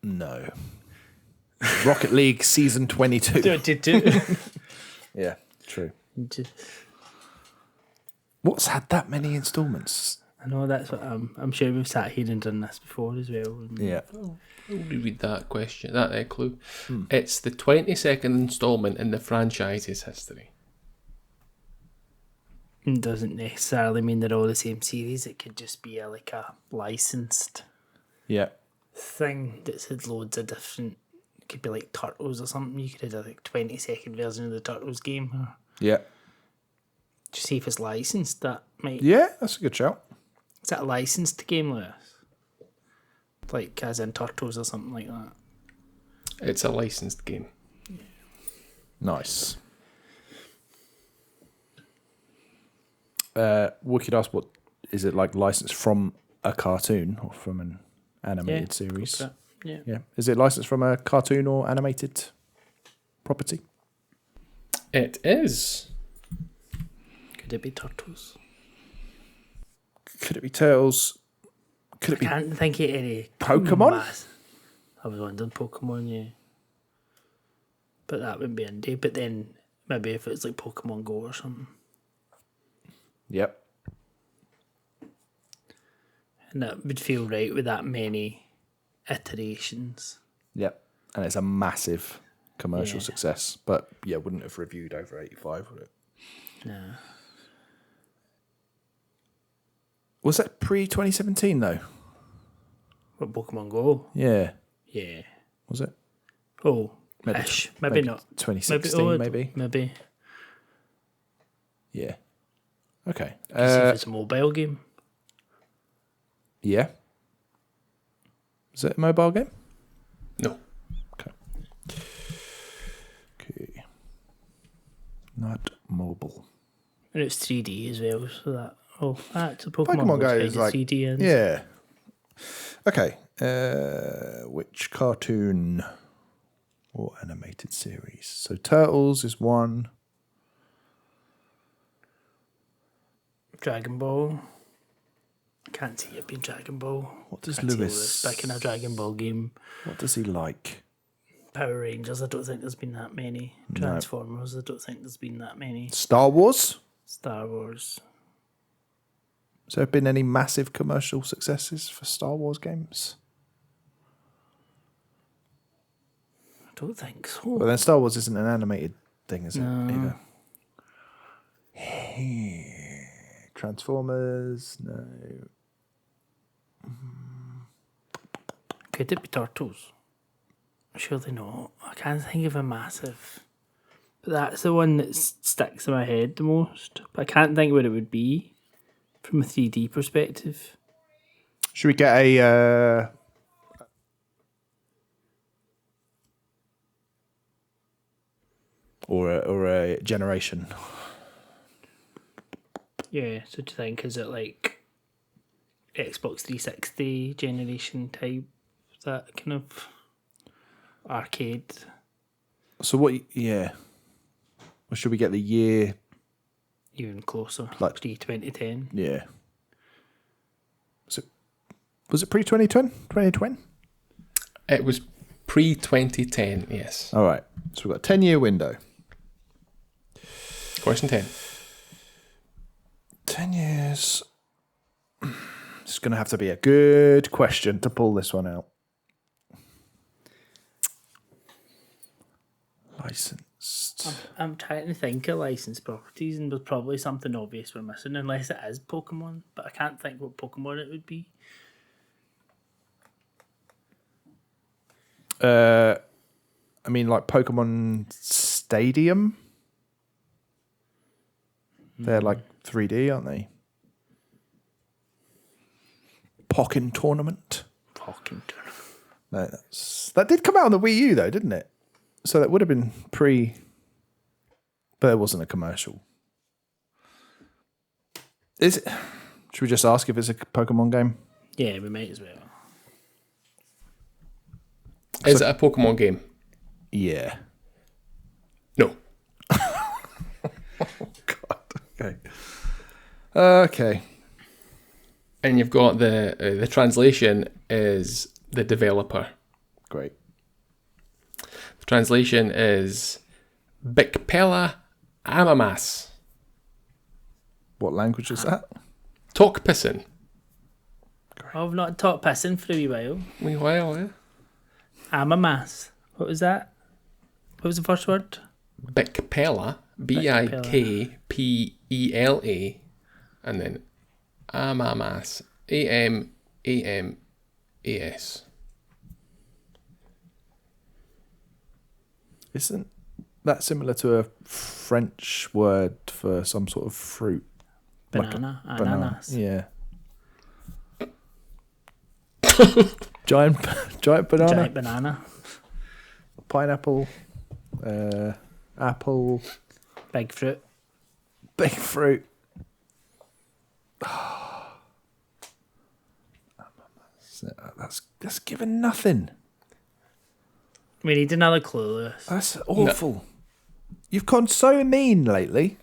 No. Rocket League Season 22. Yeah, true. What's had that many installments? I know that's what I'm sure we've sat here and done this before as well. Yeah. I'll reread that question, that clue. It's the 22nd installment in the franchise's history. It doesn't necessarily mean they're all the same series. It could just be like a licensed Yeah. thing that's had loads of different. It could be like Turtles or something. You could have a 22nd version of the Turtles game. Or Yeah. just see if it's licensed. That might. Yeah, that's a good shout. Is that a licensed game, Lewis? Like as in Turtles or something like that. It's a licensed game. Nice. We could ask, what is it, like licensed from a cartoon or from an animated series? Yeah. Yeah. Is it licensed from a cartoon or animated property? It is. Could it be Turtles? Could it be Turtles? Could it be Can't think of any. Pokemon? I was wondering Pokemon, yeah. But that wouldn't be indie. But then maybe if it's like Pokemon Go or something. Yep. And that would feel right with that many iterations. Yep. And it's a massive commercial Yeah. success. But yeah, wouldn't have reviewed over 85, would it? No. Was that pre-2017 though? But Pokemon Go? Yeah. Yeah. Was it? Oh, Maybe ish. tw- Maybe maybe not. 2016 maybe? Maybe. Yeah. Okay. See if it's a mobile game. Yeah. Is it a mobile game? No. Okay. Not mobile. And it's 3D as well, so that... Oh, that's a Pokemon, Pokemon Go kind is of like 3D. And yeah. Okay. Which cartoon or animated series? So Turtles is one. Dragon Ball. I can't see it being Dragon Ball. What does Can't see Lewis? back in a Dragon Ball game. What does he like? Power Rangers, I don't think there's been that many. Transformers, I don't think there's been that many. Star Wars. Star Wars. Has there been any massive commercial successes for Star Wars games? I don't think so. Well, then Star Wars isn't an animated thing, is it? No. Either. Transformers, no. Could it be Turtles? Surely not. I can't think of a massive. But that's the one that sticks in my head the most. But I can't think what it would be from a 3D perspective. Should we get or a generation. Yeah, so do you think, is it like Xbox 360 generation type, that kind of arcade? So what? Yeah. Or should we get the year? Even closer, Like- pre-2010. Yeah. Was it pre-2020? 2020? It was pre-2010, yes. All right. So we've got a 10-year window. Question 10. 10 years. It's going to have to be a good question to pull this one out. Licensed. I'm trying to think of licensed properties, and there's probably something obvious we're missing, unless it is Pokemon, but I can't think what Pokemon it would be. I mean, like Pokemon Stadium. They're like 3D, aren't they? Pokken Tournament. Talkin tournament. No, that did come out on the Wii U though, didn't it? So that would have been pre, but it wasn't a commercial. Is it? Should we just ask if it's a Pokemon game? Yeah, we might as well. Is it a Pokemon game? Yeah. No. God. Okay. Okay. And you've got the translation is the developer. Great. The translation is Bikpella Amamas. What language is that? Talk pissin. I've not taught pissing for a wee while. Meanwhile, yeah. I'm a mass. What was that? What was the first word? Bikpella, Bikpela, and then Amamas, Amamas. Isn't that similar to a French word for some sort of fruit? Banana. Like a banana. Ananas. Yeah. giant banana. Giant banana. Pineapple. Apple. Big fruit. Big fruit. That's given nothing. We need another clue, Lewis. That's awful. You've gone so mean lately.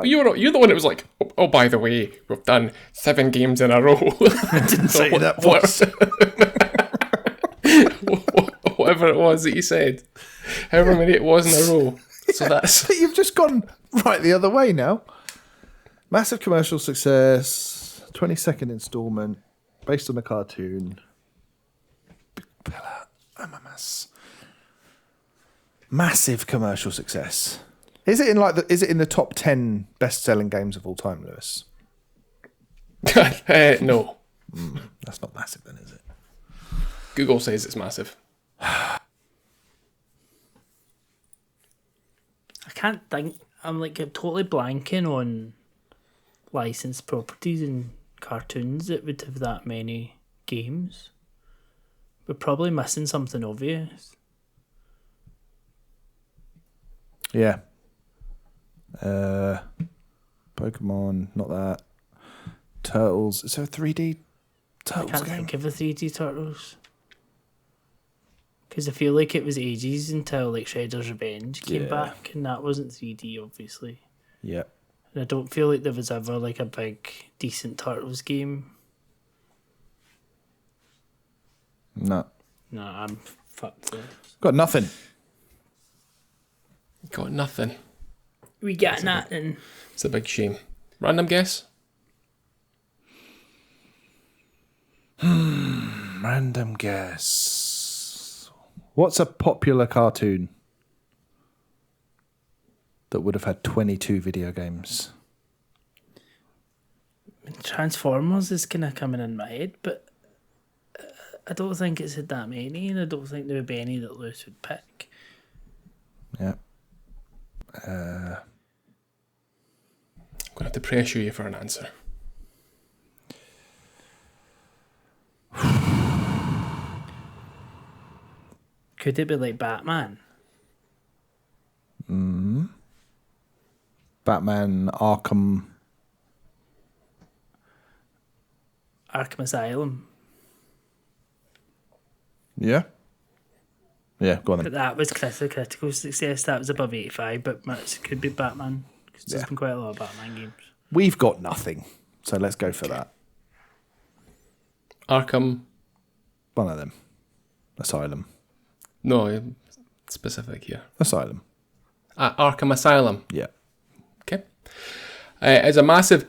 You're the one that was like, oh, by the way, we've done 7 games in a row. I didn't say that once. Whatever it was that you said. However many it was in a row. So that's... But you've just gone right the other way now. Massive commercial success. 22nd installment. Based on a cartoon. Massive commercial success. Is it in the top 10 best-selling games of all time, Lewis? No. That's not massive then, is it? Google says it's massive. I can't think. I'm totally blanking on licensed properties and cartoons that would have that many games. We're probably missing something obvious. Yeah. Pokemon, not that. Turtles. Is there a 3D Turtles I can't game? think of the 3D Turtles. Because I feel like it was ages until Shredder's Revenge came back, and that wasn't 3D, obviously. Yeah. And I don't feel like there was ever a big, decent Turtles game. No. No, I'm fucked there. Got nothing. Got nothing. We got nothing. It's a big shame. Random guess? Random guess. What's a popular cartoon that would have had 22 video games? Transformers is kind of coming in my head, but I don't think it's had that many, and I don't think there would be any that Lewis would pick. Yeah. I'm going to have to pressure you for an answer. Could it be like Batman? Batman Arkham. Arkham Asylum. Yeah. Yeah, go on But then. that was critical success. That was above 85, but it could be Batman. Because there's been quite a lot of Batman games. We've got nothing, so let's go for that. Arkham. One of them. Asylum. No, specific here. Asylum. Arkham Asylum. Yeah. Okay. It's a massive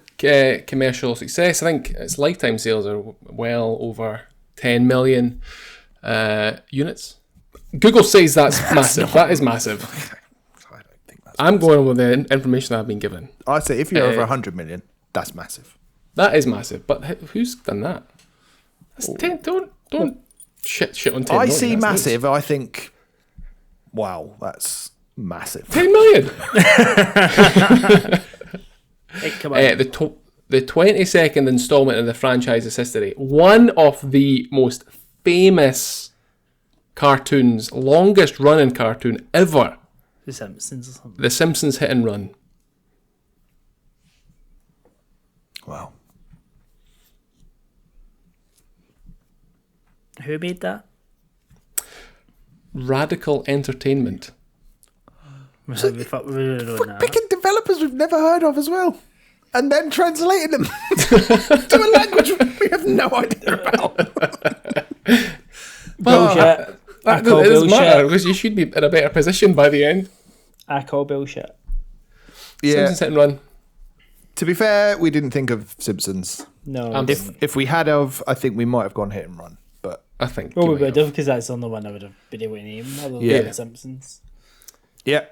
commercial success. I think its lifetime sales are well over 10 million units. Google says that's massive. That is massive. I don't think that's. I'm going with the information I've been given. I'd say if you're over 100 million, that's massive. That is massive. But who's done that? That's 10. Don't shit on 10 I million. see That's massive. I think, wow, that's massive. 10 million. Hey, come on. The 22nd installment in the franchise's history. One of the most famous cartoons, longest running cartoon ever. The Simpsons or something. The Simpsons Hit and Run. Wow. Who made that? Radical Entertainment. We don't know. Picking developers we've never heard of as well. And then translating them to a language we have no idea about. Bullshit. I It call doesn't matter bullshit. because you should be in a better position by the end. I call bullshit. Yeah. Simpsons Hit and Run. To be fair, we didn't think of Simpsons. No. If we had of, I think we might have gone Hit and Run. But I think. Well, you we might would have, because that's the only one I would have been able to name, other Yeah. than The Simpsons. yeah,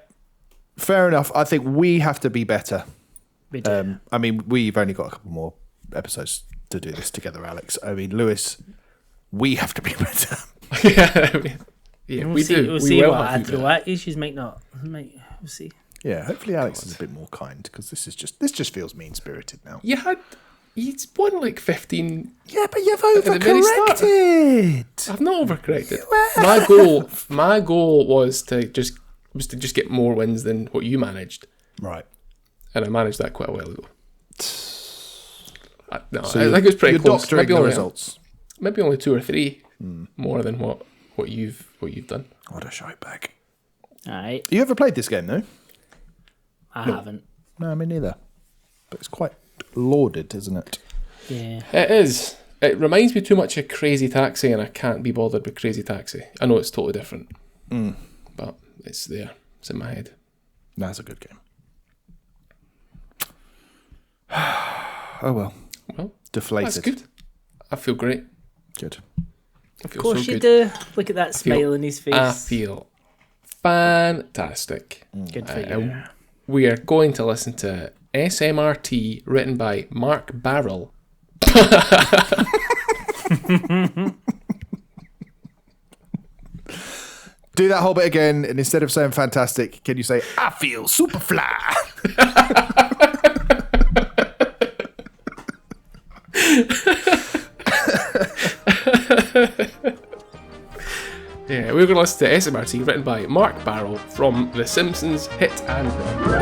fair enough. I think we have to be better. We do. I mean, we've only got a couple more episodes to do this together, Alex. I mean, Lewis, we have to be better. yeah, yeah, We'll we see, do. We'll We see will what have I to do throw that. at you. She might not. We'll see. Yeah, hopefully Alex is a bit more kind because this just feels mean spirited now. You won like 15. Yeah, but you've the very start. overcorrected. I've not overcorrected. You My goal was to just get more wins than what you managed, Right. and I managed that quite a while ago. I think So it was pretty you're close. doctoring the results. Maybe only 2 or 3 more than what you've done. What a shout back. Alright. You ever played this game, though? I haven't. No, me neither. But it's quite lauded, isn't it? Yeah. It is. It reminds me too much of Crazy Taxi, and I can't be bothered with Crazy Taxi. I know it's totally different, but it's there. It's in my head. That's a good game. Oh well. Well, Deflated. that's good. I feel great. Good. I feel Of course so you good. do. Look at that smile on his face. I feel fantastic. Good for you. We are going to listen to SMRT, written by Mark Barrel. Do that whole bit again, and instead of saying fantastic, can you say, I feel super fly? Yeah, we're going to listen to SMRT, written by Mark Barrel from The Simpsons Hit and Run.